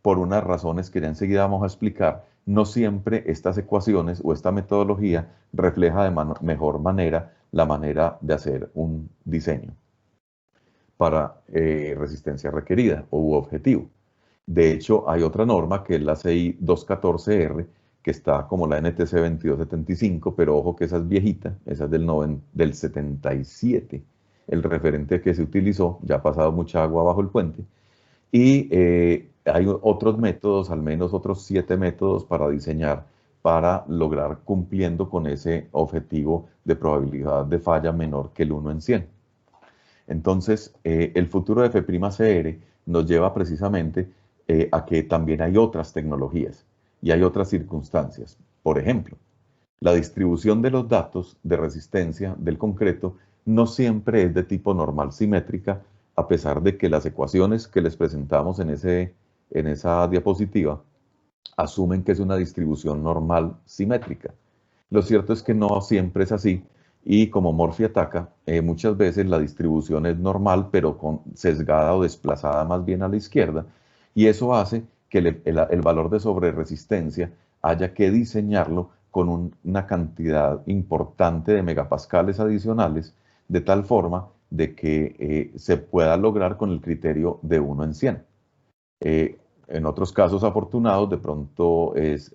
por unas razones que ya enseguida vamos a explicar, no siempre estas ecuaciones o esta metodología refleja de mejor manera la manera de hacer un diseño para resistencia requerida u objetivo. De hecho, hay otra norma que es la CI 214R, que está como la NTC 2275, pero ojo que esa es viejita, esa es del 77, el referente que se utilizó, ya ha pasado mucha agua bajo el puente, y hay otros métodos, al menos otros 7 métodos para diseñar, para lograr cumpliendo con ese objetivo de probabilidad de falla menor que el 1 en 100. Entonces, el futuro de F'CR nos lleva precisamente a que también hay otras tecnologías y hay otras circunstancias. Por ejemplo, la distribución de los datos de resistencia del concreto no siempre es de tipo normal simétrica, a pesar de que las ecuaciones que les presentamos en esa diapositiva asumen que es una distribución normal simétrica. Lo cierto es que no siempre es así, y como Murphy ataca, muchas veces la distribución es normal, pero sesgada o desplazada más bien a la izquierda, y eso hace que el valor de sobreresistencia haya que diseñarlo con una cantidad importante de megapascales adicionales, de tal forma de que se pueda lograr con el criterio de 1 en 100. En otros casos afortunados, de pronto es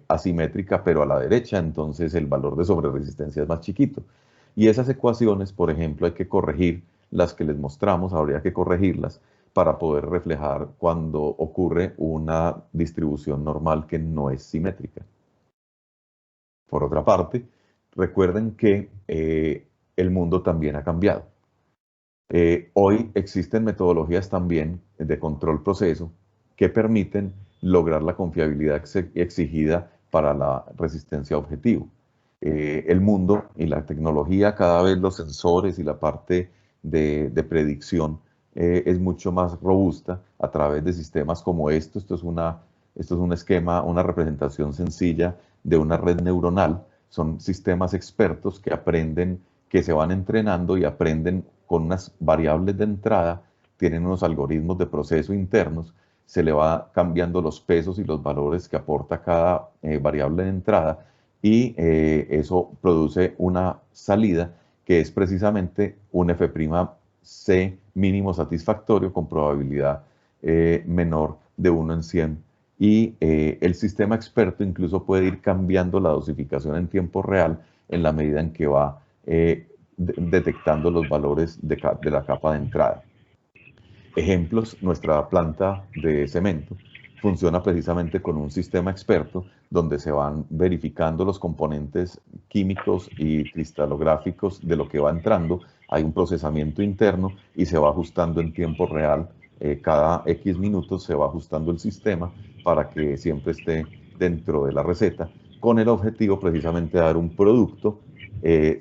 asimétrica, pero a la derecha, entonces el valor de sobreresistencia es más chiquito. Y esas ecuaciones, por ejemplo, hay que corregir las que les mostramos, habría que corregirlas para poder reflejar cuando ocurre una distribución normal que no es simétrica. Por otra parte, recuerden que el mundo también ha cambiado. Hoy existen metodologías también de control proceso que permiten lograr la confiabilidad exigida para la resistencia objetivo. El mundo y la tecnología, cada vez los sensores y la parte de predicción es mucho más robusta a través de sistemas como esto. Esto es un esquema, una representación sencilla de una red neuronal. Son sistemas expertos que aprenden, que se van entrenando y aprenden con unas variables de entrada, tienen unos algoritmos de proceso internos, se le va cambiando los pesos y los valores que aporta cada variable de entrada, y eso produce una salida que es precisamente un F'C mínimo satisfactorio con probabilidad menor de 1 en 100. Y el sistema experto incluso puede ir cambiando la dosificación en tiempo real en la medida en que va detectando los valores de la capa de entrada. Ejemplos, nuestra planta de cemento funciona precisamente con un sistema experto donde se van verificando los componentes químicos y cristalográficos de lo que va entrando. Hay un procesamiento interno y se va ajustando en tiempo real. Cada X minutos se va ajustando el sistema para que siempre esté dentro de la receta, con el objetivo precisamente de dar un producto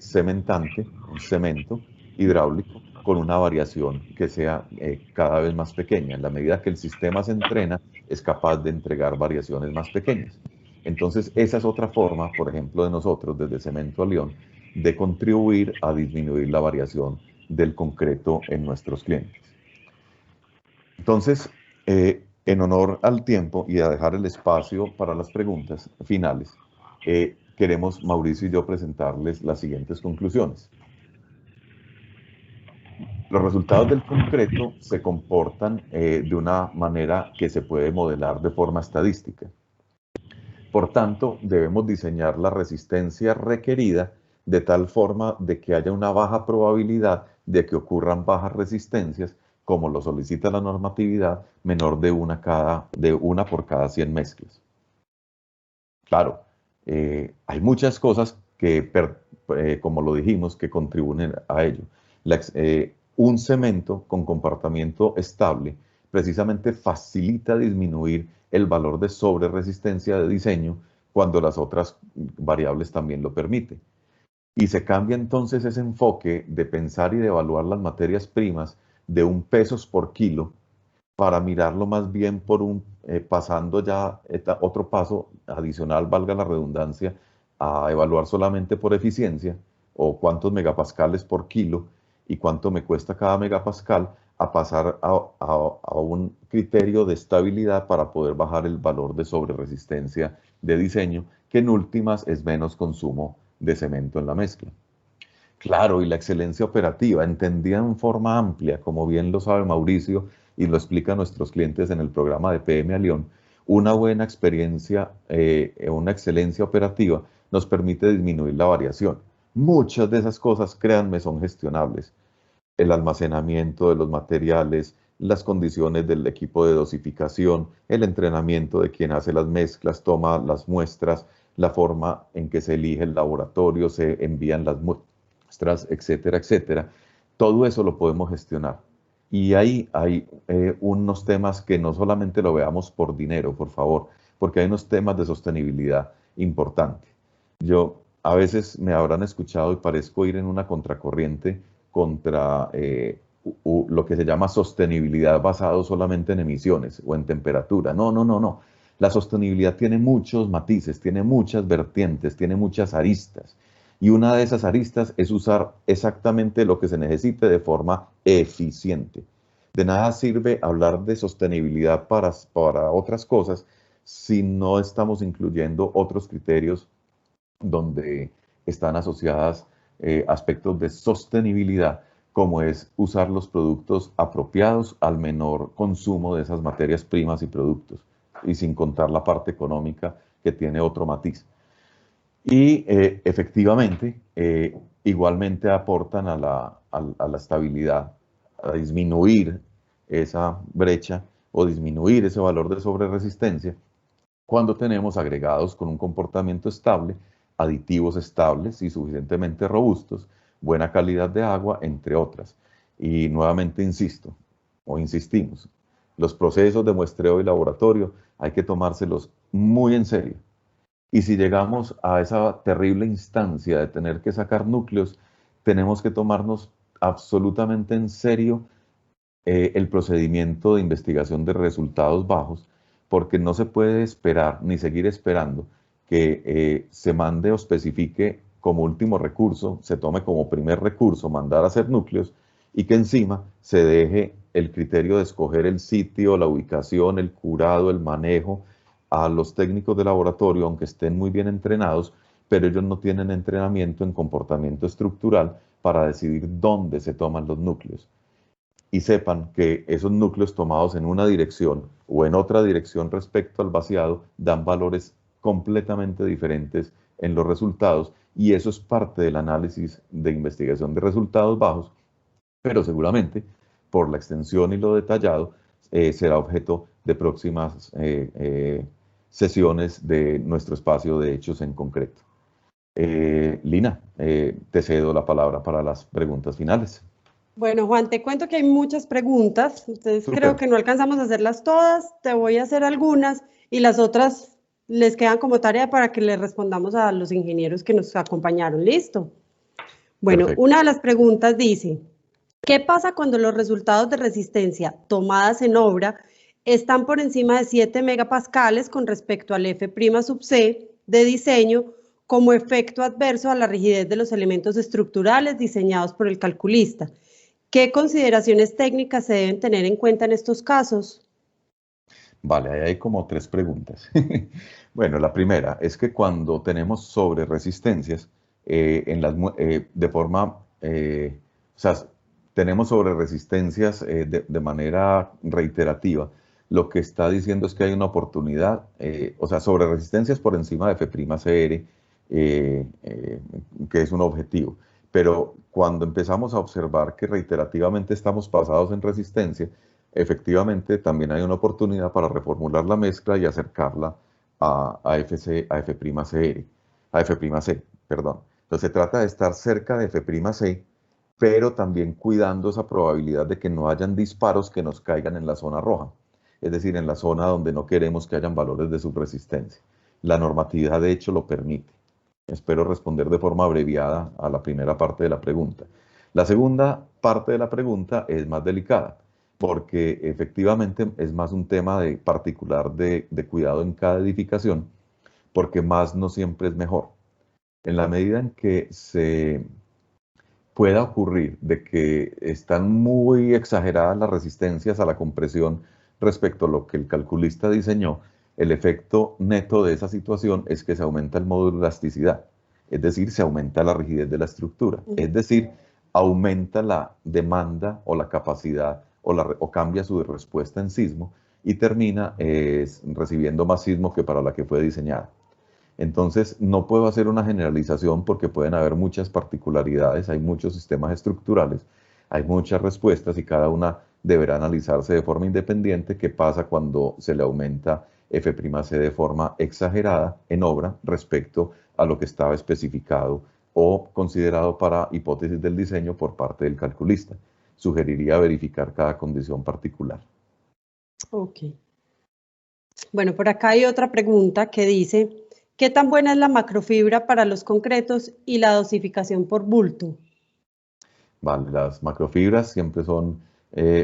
cementante, un cemento hidráulico, con una variación que sea cada vez más pequeña. En la medida que el sistema se entrena, es capaz de entregar variaciones más pequeñas. Entonces, esa es otra forma, por ejemplo, de nosotros, desde Cemento a León, de contribuir a disminuir la variación del concreto en nuestros clientes. Entonces, en honor al tiempo y a dejar el espacio para las preguntas finales, queremos, Mauricio y yo, presentarles las siguientes conclusiones. Los resultados del concreto se comportan de una manera que se puede modelar de forma estadística. Por tanto, debemos diseñar la resistencia requerida de tal forma de que haya una baja probabilidad de que ocurran bajas resistencias, como lo solicita la normatividad, menor de una por cada 100 mezclas. Claro, hay muchas cosas que, como lo dijimos, que contribuyen a ello. Un cemento con comportamiento estable precisamente facilita disminuir el valor de sobreresistencia de diseño cuando las otras variables también lo permiten. Y se cambia entonces ese enfoque de pensar y de evaluar las materias primas de un pesos por kilo para mirarlo más bien por pasando ya otro paso adicional, valga la redundancia, a evaluar solamente por eficiencia o cuántos megapascales por kilo y cuánto me cuesta cada megapascal, a pasar a un criterio de estabilidad para poder bajar el valor de sobreresistencia de diseño, que en últimas es menos consumo de cemento en la mezcla. Claro, y la excelencia operativa, entendida en forma amplia, como bien lo sabe Mauricio y lo explica a nuestros clientes en el programa de PM a León, una buena experiencia, una excelencia operativa nos permite disminuir la variación. Muchas de esas cosas, créanme, son gestionables. El almacenamiento de los materiales, las condiciones del equipo de dosificación, el entrenamiento de quien hace las mezclas, toma las muestras, la forma en que se elige el laboratorio, se envían las muestras, etcétera, etcétera. Todo eso lo podemos gestionar. Y ahí hay unos temas que no solamente lo veamos por dinero, por favor, porque hay unos temas de sostenibilidad importantes. Yo, a veces me habrán escuchado y parezco ir en una contracorriente contra lo que se llama sostenibilidad basado solamente en emisiones o en temperatura. No, no, no, no. La sostenibilidad tiene muchos matices, tiene muchas vertientes, tiene muchas aristas. Y una de esas aristas es usar exactamente lo que se necesite de forma eficiente. De nada sirve hablar de sostenibilidad para otras cosas si no estamos incluyendo otros criterios donde están asociadas aspectos de sostenibilidad, como es usar los productos apropiados al menor consumo de esas materias primas y productos, y sin contar la parte económica que tiene otro matiz. Y efectivamente, igualmente aportan a la estabilidad, a disminuir esa brecha o disminuir ese valor de sobreresistencia cuando tenemos agregados con un comportamiento estable, aditivos estables y suficientemente robustos, buena calidad de agua, entre otras. Y nuevamente insisto, o insistimos, los procesos de muestreo y laboratorio hay que tomárselos muy en serio. Y si llegamos a esa terrible instancia de tener que sacar núcleos, tenemos que tomarnos absolutamente en serio el procedimiento de investigación de resultados bajos, porque no se puede esperar ni seguir esperando que se mande o especifique como último recurso, se tome como primer recurso mandar a hacer núcleos y que encima se deje el criterio de escoger el sitio, la ubicación, el curado, el manejo a los técnicos de laboratorio, aunque estén muy bien entrenados, pero ellos no tienen entrenamiento en comportamiento estructural para decidir dónde se toman los núcleos. Y sepan que esos núcleos tomados en una dirección o en otra dirección respecto al vaciado dan valores completamente diferentes en los resultados, y eso es parte del análisis de investigación de resultados bajos, pero seguramente por la extensión y lo detallado será objeto de próximas sesiones de nuestro espacio de hechos en concreto. Lina, te cedo la palabra para las preguntas finales. Bueno, Juan, te cuento que hay muchas preguntas, entonces Súper. creo que no alcanzamos a hacerlas todas, te voy a hacer algunas y las otras les quedan como tarea para que les respondamos a los ingenieros que nos acompañaron. ¿Listo? Bueno, Perfecto. una de las preguntas dice, ¿qué pasa cuando los resultados de resistencia tomadas en obra están por encima de 7 megapascales con respecto al F' sub C de diseño como efecto adverso a la rigidez de los elementos estructurales diseñados por el calculista? ¿Qué consideraciones técnicas se deben tener en cuenta en estos casos? Vale, ahí hay como 3 preguntas. Bueno, la primera es que cuando tenemos sobre resistencias, de forma, o sea, tenemos sobre resistencias de manera reiterativa, lo que está diciendo es que hay una oportunidad, o sea, sobre resistencias por encima de F'CR, que es un objetivo. Pero cuando empezamos a observar que reiterativamente estamos pasados en resistencia, efectivamente también hay una oportunidad para reformular la mezcla y acercarla a F'CR, a F'C, perdón. Entonces se trata de estar cerca de F'C, pero también cuidando esa probabilidad de que no hayan disparos que nos caigan en la zona roja, es decir, en la zona donde no queremos que hayan valores de subresistencia. La normatividad de hecho lo permite. Espero responder de forma abreviada a la primera parte de la pregunta. La segunda parte de la pregunta es más delicada, porque efectivamente es más un tema particular de cuidado en cada edificación, porque más no siempre es mejor. En la medida en que se pueda ocurrir de que están muy exageradas las resistencias a la compresión respecto a lo que el calculista diseñó, el efecto neto de esa situación es que se aumenta el módulo de elasticidad, es decir, se aumenta la rigidez de la estructura, es decir, aumenta la demanda o la capacidad o cambia su respuesta en sismo y termina recibiendo más sismo que para la que fue diseñada. Entonces, no puedo hacer una generalización porque pueden haber muchas particularidades, hay muchos sistemas estructurales, hay muchas respuestas y cada una deberá analizarse de forma independiente qué pasa cuando se le aumenta F'C de forma exagerada en obra respecto a lo que estaba especificado o considerado para hipótesis del diseño por parte del calculista. Sugeriría verificar cada condición particular. Ok. Bueno, por acá hay otra pregunta que dice, ¿qué tan buena es la macrofibra para los concretos y la dosificación por bulto? Vale, las macrofibras siempre son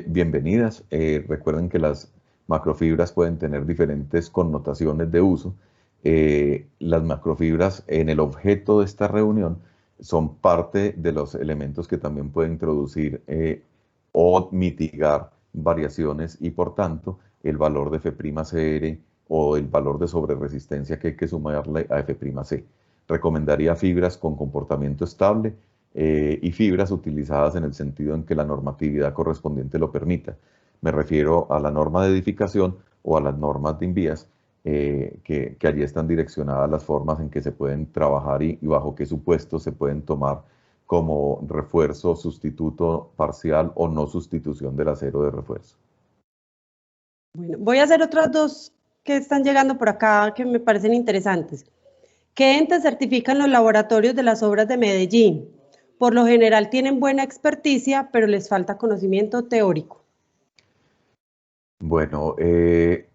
bienvenidas. Recuerden que las macrofibras pueden tener diferentes connotaciones de uso. Las macrofibras en el objeto de esta reunión son parte de los elementos que también pueden introducir o mitigar variaciones y por tanto el valor de F'Cr o el valor de sobreresistencia que hay que sumarle a F'C. Recomendaría fibras con comportamiento estable y fibras utilizadas en el sentido en que la normatividad correspondiente lo permita. Me refiero a la norma de edificación o a las normas de INVIAS, que allí están direccionadas las formas en que se pueden trabajar y bajo qué supuestos se pueden tomar como refuerzo, sustituto parcial o no sustitución del acero de refuerzo. Bueno, voy a hacer otras dos que están llegando por acá que me parecen interesantes. ¿Qué entes certifican los laboratorios de las obras de Medellín? Por lo general tienen buena experticia, pero les falta conocimiento teórico. Bueno,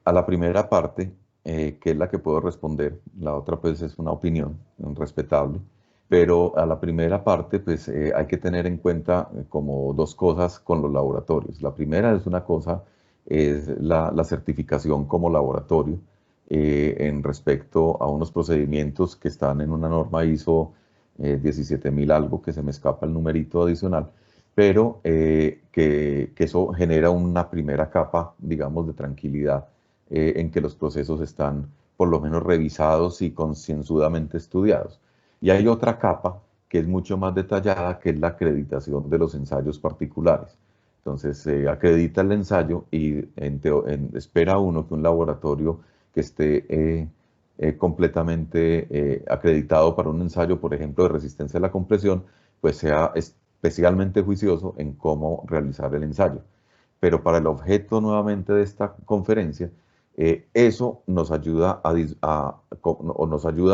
a la primera parte, que es la que puedo responder, la otra pues es una opinión respetable, pero a la primera parte pues hay que tener en cuenta como 2 cosas con los laboratorios. La primera es una cosa, es la certificación como laboratorio en respecto a unos procedimientos que están en una norma ISO 17000 algo, que se me escapa el numerito adicional, pero que eso genera una primera capa, digamos, de tranquilidad en que los procesos están por lo menos revisados y concienzudamente estudiados. Y hay otra capa que es mucho más detallada, que es la acreditación de los ensayos particulares. Entonces se acredita el ensayo y espera uno que un laboratorio que esté completamente acreditado para un ensayo, por ejemplo, de resistencia a la compresión, pues sea especialmente juicioso en cómo realizar el ensayo. Pero para el objeto nuevamente de esta conferencia, eso nos ayuda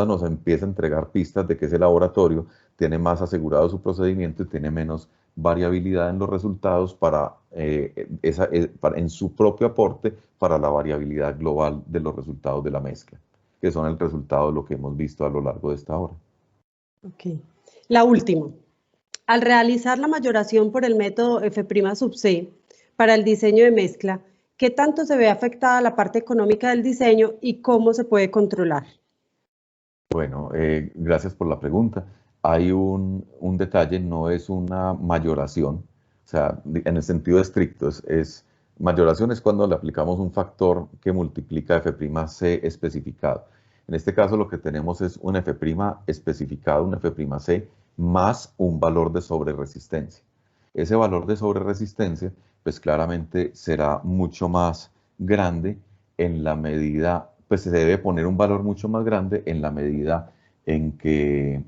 nos empieza a entregar pistas de que ese laboratorio tiene más asegurado su procedimiento y tiene menos variabilidad en los resultados en su propio aporte para la variabilidad global de los resultados de la mezcla, que son el resultado de lo que hemos visto a lo largo de esta hora. Ok. La última. Al realizar la mayoración por el método F'(C) para el diseño de mezcla, ¿qué tanto se ve afectada la parte económica del diseño y cómo se puede controlar? Bueno, gracias por la pregunta. Hay un detalle, no es una mayoración, o sea, en el sentido estricto, mayoración es cuando le aplicamos un factor que multiplica F'(C) especificado. En este caso lo que tenemos es un F' especificado, un F'(C) más un valor de sobreresistencia. Ese valor de sobreresistencia, pues claramente será mucho más grande en la medida, pues se debe poner un valor mucho más grande en la medida en que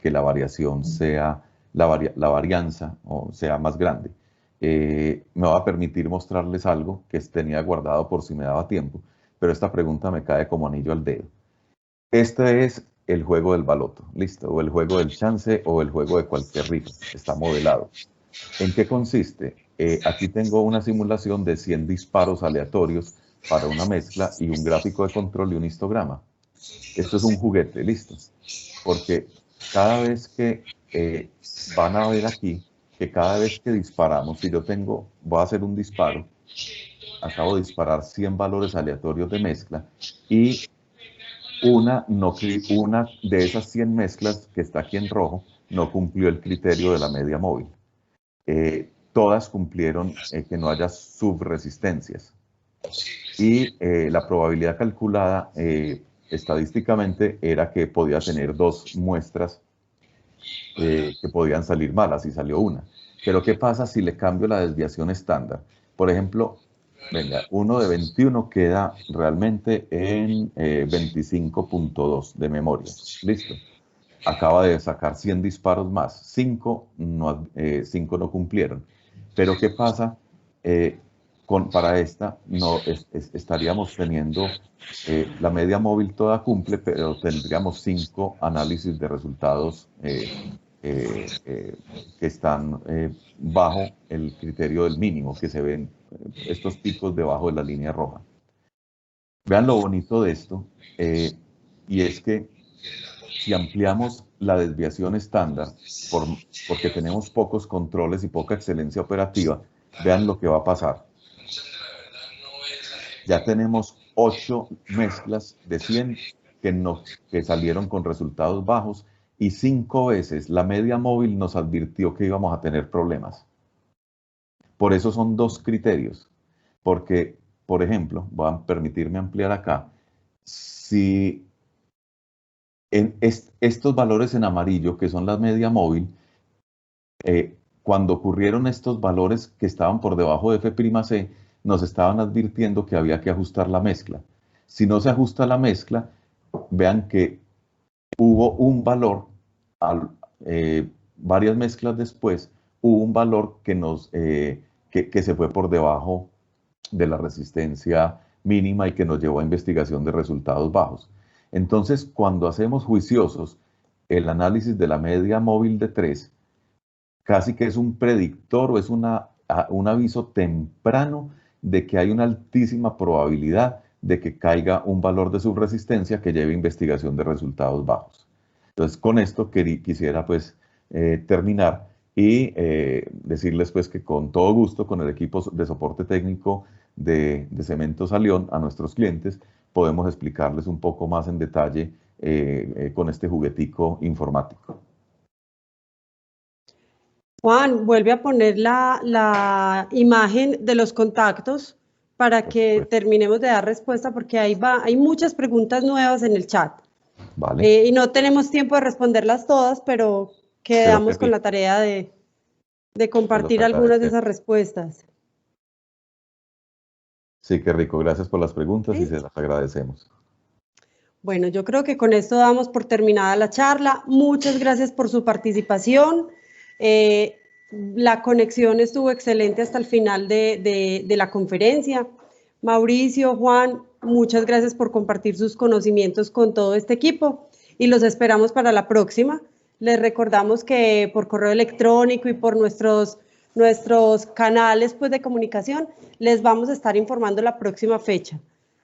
la variación sea, la varianza o sea más grande. Me va a permitir mostrarles algo que tenía guardado por si me daba tiempo, pero esta pregunta me cae como anillo al dedo. Este es el juego del baloto, listo, o el juego del chance o el juego de cualquier rifa, está modelado. ¿En qué consiste? Aquí tengo una simulación de 100 disparos aleatorios para una mezcla y un gráfico de control y un histograma. Esto es un juguete, listo. Porque cada vez que van a ver aquí, que cada vez que disparamos, si yo voy a hacer un disparo, acabo de disparar 100 valores aleatorios de mezcla y una de esas 100 mezclas que está aquí en rojo no cumplió el criterio de la media móvil. Todas cumplieron que no haya subresistencias. Y la probabilidad calculada estadísticamente era que podía tener 2 muestras que podían salir malas y salió una. Pero ¿qué pasa si le cambio la desviación estándar? Por ejemplo, venga, 1 de 21 queda realmente en 25.2 de memoria. Listo. Acaba de sacar 100 disparos más. 5 no cumplieron. Pero ¿qué pasa? Para esta estaríamos teniendo la media móvil toda cumple, pero tendríamos 5 análisis de resultados que están bajo el criterio del mínimo, que se ven estos picos debajo de la línea roja. Vean lo bonito de esto, y es que si ampliamos la desviación estándar, porque tenemos pocos controles y poca excelencia operativa, vean lo que va a pasar. Ya tenemos 8 mezclas de 100 que salieron con resultados bajos y 5 veces la media móvil nos advirtió que íbamos a tener problemas. Por eso son 2 criterios. Porque, por ejemplo, voy a permitirme ampliar acá, si estos valores en amarillo, que son la media móvil, cuando ocurrieron estos valores que estaban por debajo de F'(C), nos estaban advirtiendo que había que ajustar la mezcla. Si no se ajusta la mezcla, vean que hubo un valor, varias mezclas después, hubo un valor que se fue por debajo de la resistencia mínima y que nos llevó a investigación de resultados bajos. Entonces, cuando hacemos juiciosos el análisis de la media móvil de 3, casi que es un predictor o es un aviso temprano de que hay una altísima probabilidad de que caiga un valor de subresistencia que lleve a investigación de resultados bajos. Entonces, con esto quisiera pues terminar y decirles pues que con todo gusto, con el equipo de soporte técnico de Cementos Alión, a nuestros clientes, podemos explicarles un poco más en detalle con este juguetico informático. Juan, vuelve a poner la imagen de los contactos para que terminemos de dar respuesta, porque hay muchas preguntas nuevas en el chat. Vale. Y no tenemos tiempo de responderlas todas, pero quedamos con la tarea de compartir algunas de esas respuestas. Sí, qué rico. Gracias por las preguntas ¿Sí? y se las agradecemos. Bueno, yo creo que con esto damos por terminada la charla. Muchas gracias por su participación. La conexión estuvo excelente hasta el final de la conferencia. Mauricio, Juan, muchas gracias por compartir sus conocimientos con todo este equipo y los esperamos para la próxima. Les recordamos que por correo electrónico y por nuestros canales pues, de comunicación les vamos a estar informando la próxima fecha,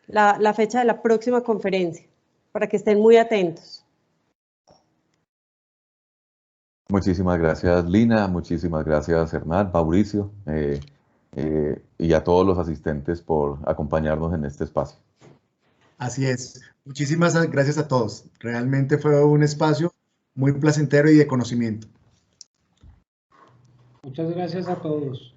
la fecha de la próxima conferencia, para que estén muy atentos. Muchísimas gracias, Lina. Muchísimas gracias, Hernán, Mauricio, y a todos los asistentes por acompañarnos en este espacio. Así es. Muchísimas gracias a todos. Realmente fue un espacio muy placentero y de conocimiento. Muchas gracias a todos.